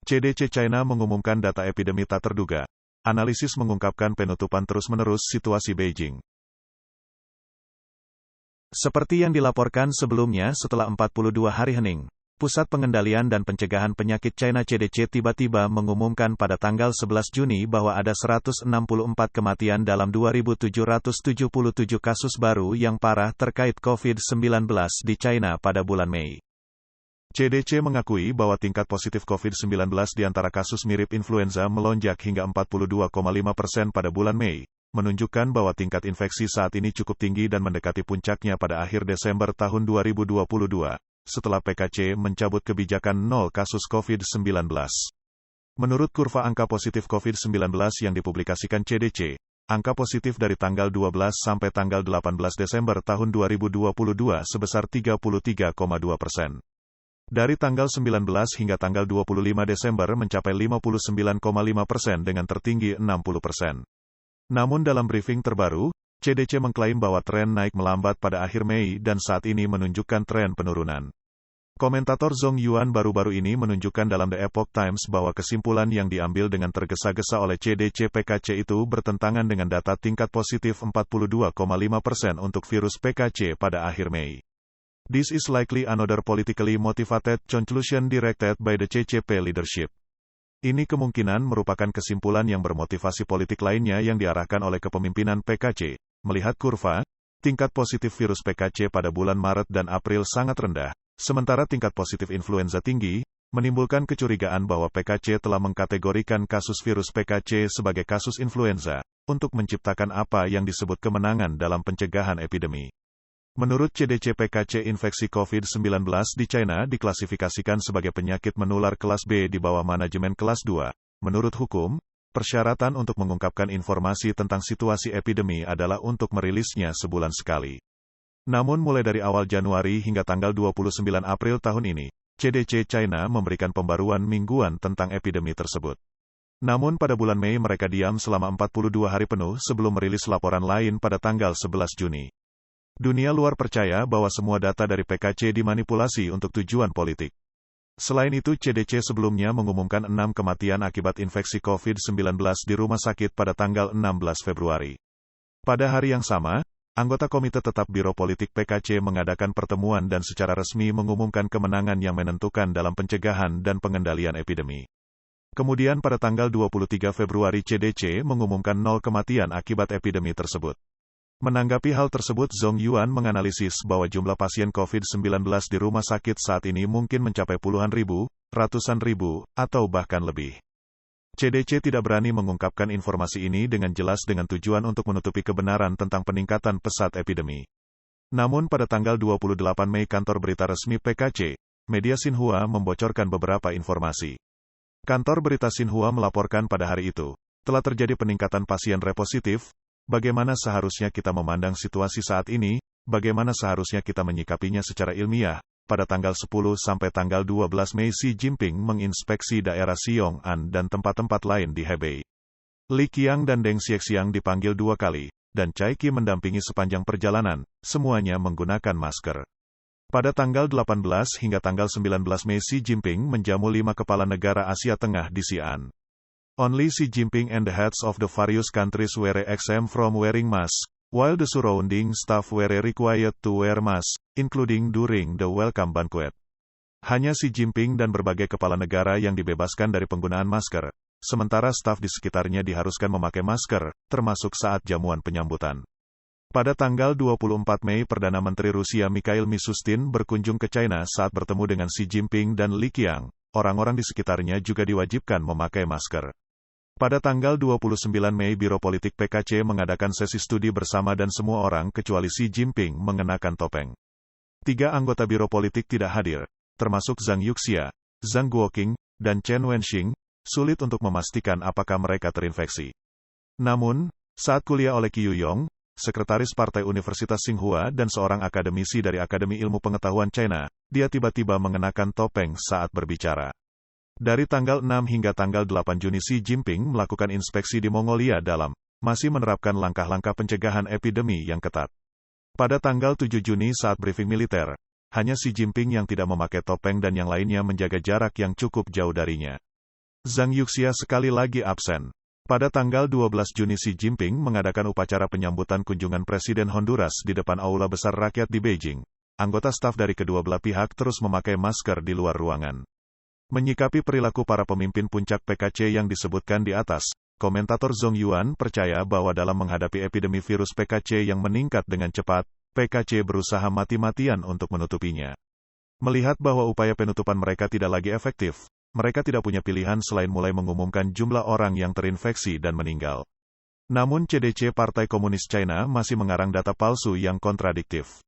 CDC China mengumumkan data epidemi tak terduga. Analisis mengungkapkan penutupan terus-menerus situasi Beijing. Seperti yang dilaporkan sebelumnya, setelah 42 hari hening, Pusat Pengendalian dan Pencegahan Penyakit China CDC tiba-tiba mengumumkan pada tanggal 11 Juni bahwa ada 164 kematian dalam 2.777 kasus baru yang parah terkait COVID-19 di China pada bulan Mei. CDC mengakui bahwa tingkat positif COVID-19 di antara kasus mirip influenza melonjak hingga 42,5% pada bulan Mei, menunjukkan bahwa tingkat infeksi saat ini cukup tinggi dan mendekati puncaknya pada akhir Desember tahun 2022. Setelah PKC mencabut kebijakan nol kasus COVID-19. Menurut kurva angka positif COVID-19 yang dipublikasikan CDC, angka positif dari tanggal 12 sampai tanggal 18 Desember tahun 2022 sebesar 33,2%. Dari tanggal 19 hingga tanggal 25 Desember mencapai 59,5% dengan tertinggi 60%. Namun dalam briefing terbaru, CDC mengklaim bahwa tren naik melambat pada akhir Mei dan saat ini menunjukkan tren penurunan. Komentator Zhong Yuan baru-baru ini menunjukkan dalam The Epoch Times bahwa kesimpulan yang diambil dengan tergesa-gesa oleh CDC PKC itu bertentangan dengan data tingkat positif 42,5% untuk virus PKC pada akhir Mei. This is likely another politically motivated conclusion directed by the CCP leadership. Ini kemungkinan merupakan kesimpulan yang bermotivasi politik lainnya yang diarahkan oleh kepemimpinan PKC. Melihat kurva, tingkat positif virus PKC pada bulan Maret dan April sangat rendah, sementara tingkat positif influenza tinggi, menimbulkan kecurigaan bahwa PKC telah mengkategorikan kasus virus PKC sebagai kasus influenza, untuk menciptakan apa yang disebut kemenangan dalam pencegahan epidemi. Menurut CDC PKC, infeksi COVID-19 di China diklasifikasikan sebagai penyakit menular kelas B di bawah manajemen kelas 2. Menurut hukum, persyaratan untuk mengungkapkan informasi tentang situasi epidemi adalah untuk merilisnya sebulan sekali. Namun mulai dari awal Januari hingga tanggal 29 April tahun ini, CDC China memberikan pembaruan mingguan tentang epidemi tersebut. Namun pada bulan Mei mereka diam selama 42 hari penuh sebelum merilis laporan lain pada tanggal 11 Juni. Dunia luar percaya bahwa semua data dari PKC dimanipulasi untuk tujuan politik. Selain itu, CDC sebelumnya mengumumkan 6 kematian akibat infeksi COVID-19 di rumah sakit pada tanggal 16 Februari. Pada hari yang sama, anggota Komite Tetap Biro Politik PKC mengadakan pertemuan dan secara resmi mengumumkan kemenangan yang menentukan dalam pencegahan dan pengendalian epidemi. Kemudian pada tanggal 23 Februari CDC mengumumkan 0 kematian akibat epidemi tersebut. Menanggapi hal tersebut, Zhong Yuan menganalisis bahwa jumlah pasien COVID-19 di rumah sakit saat ini mungkin mencapai puluhan ribu, ratusan ribu, atau bahkan lebih. CDC tidak berani mengungkapkan informasi ini dengan jelas dengan tujuan untuk menutupi kebenaran tentang peningkatan pesat epidemi. Namun pada tanggal 28 Mei kantor berita resmi PKC, media Xinhua membocorkan beberapa informasi. Kantor berita Xinhua melaporkan pada hari itu, telah terjadi peningkatan pasien repositif. Bagaimana seharusnya kita memandang situasi saat ini, bagaimana seharusnya kita menyikapinya secara ilmiah. Pada tanggal 10 sampai tanggal 12 Mei Xi Jinping menginspeksi daerah Xiong'an dan tempat-tempat lain di Hebei. Li Qiang dan Deng Xiaoxiang dipanggil 2 kali, dan Cai Qi mendampingi sepanjang perjalanan, semuanya menggunakan masker. Pada tanggal 18 hingga tanggal 19 Mei Xi Jinping menjamu 5 kepala negara Asia Tengah di Xi'an. Only Xi Jinping and the heads of the various countries were exempt from wearing masks, while the surrounding staff were required to wear masks, including during the welcome banquet. Hanya Xi Jinping dan berbagai kepala negara yang dibebaskan dari penggunaan masker, sementara staf di sekitarnya diharuskan memakai masker, termasuk saat jamuan penyambutan. Pada tanggal 24 Mei Perdana Menteri Rusia Mikhail Mishustin berkunjung ke China saat bertemu dengan Xi Jinping dan Li Qiang. Orang-orang di sekitarnya juga diwajibkan memakai masker. Pada tanggal 29 Mei Biro Politik PKC mengadakan sesi studi bersama dan semua orang kecuali Xi Jinping mengenakan topeng. 3 anggota Biro Politik tidak hadir, termasuk Zhang Yuxia, Zhang Guoqing, dan Chen Wenxing, sulit untuk memastikan apakah mereka terinfeksi. Namun, saat kuliah oleh Qi Yuyong, sekretaris Partai Universitas Tsinghua dan seorang akademisi dari Akademi Ilmu Pengetahuan China, dia tiba-tiba mengenakan topeng saat berbicara. Dari tanggal 6 hingga tanggal 8 Juni Xi Jinping melakukan inspeksi di Mongolia dalam, masih menerapkan langkah-langkah pencegahan epidemi yang ketat. Pada tanggal 7 Juni saat briefing militer, hanya Xi Jinping yang tidak memakai topeng dan yang lainnya menjaga jarak yang cukup jauh darinya. Zhang Yuxia sekali lagi absen. Pada tanggal 12 Juni Xi Jinping mengadakan upacara penyambutan kunjungan Presiden Honduras di depan Aula Besar Rakyat di Beijing. Anggota staf dari kedua belah pihak terus memakai masker di luar ruangan. Menyikapi perilaku para pemimpin puncak PKC yang disebutkan di atas, komentator Zhong Yuan percaya bahwa dalam menghadapi epidemi virus PKC yang meningkat dengan cepat, PKC berusaha mati-matian untuk menutupinya. Melihat bahwa upaya penutupan mereka tidak lagi efektif, mereka tidak punya pilihan selain mulai mengumumkan jumlah orang yang terinfeksi dan meninggal. Namun CDC Partai Komunis China masih mengarang data palsu yang kontradiktif.